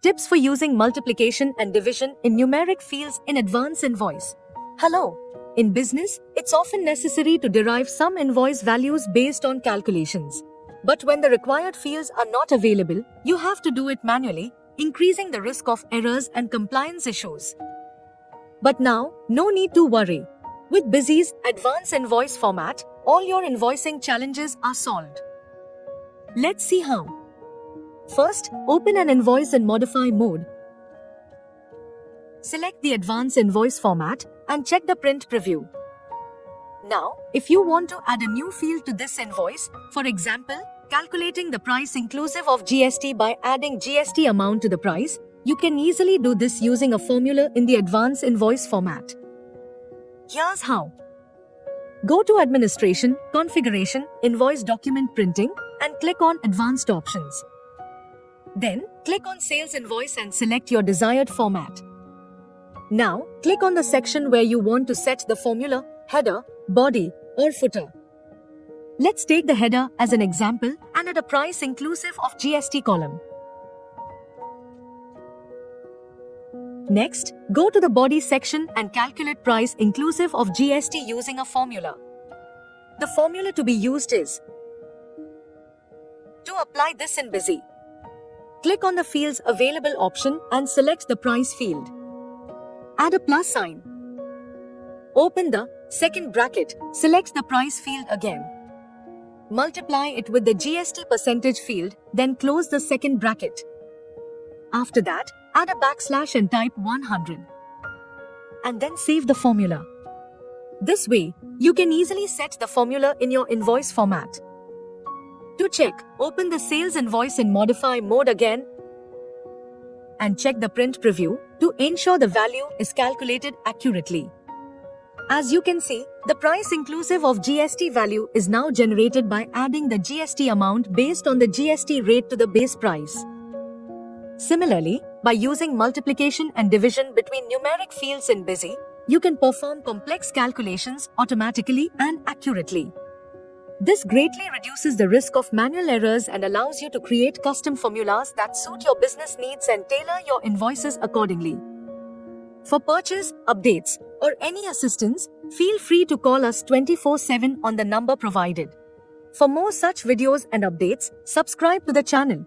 Tips for using multiplication and division in numeric fields in advance invoice. Hello. In business, it's often necessary to derive some invoice values based on calculations. But when the required fields are not available, you have to do it manually, increasing the risk of errors and compliance issues. But now, no need to worry. With Busy's advanced invoice format, all your invoicing challenges are solved. Let's see how. First, open an invoice in Modify mode. Select the advanced invoice format and check the print preview. Now, if you want to add a new field to this invoice, for example, calculating the price inclusive of GST by adding GST amount to the price, you can easily do this using a formula in the advanced invoice format. Here's how. Go to Administration, Configuration, Invoice Document Printing, and click on Advanced Options. Then, click on Sales Invoice and select your desired format. Now, click on the section where you want to set the formula, header, body, or footer. Let's take the header as an example and add a price inclusive of GST column. Next, go to the body section and calculate price inclusive of GST using a formula. The formula to be used is: to apply this in Busy, click on the Fields Available option and select the price field. Add a plus sign. Open the second bracket, select the price field again. Multiply it with the GST percentage field, then close the second bracket. After that, add a backslash and type 100. And then save the formula. This way, you can easily set the formula in your invoice format. To check, open the sales invoice in Modify mode again and check the print preview to ensure the value is calculated accurately. As you can see, the price inclusive of GST value is now generated by adding the GST amount based on the GST rate to the base price. Similarly, by using multiplication and division between numeric fields in Busy, you can perform complex calculations automatically and accurately. This greatly reduces the risk of manual errors and allows you to create custom formulas that suit your business needs and tailor your invoices accordingly. For purchase, updates, or any assistance, feel free to call us 24/7 on the number provided. For more such videos and updates, subscribe to the channel.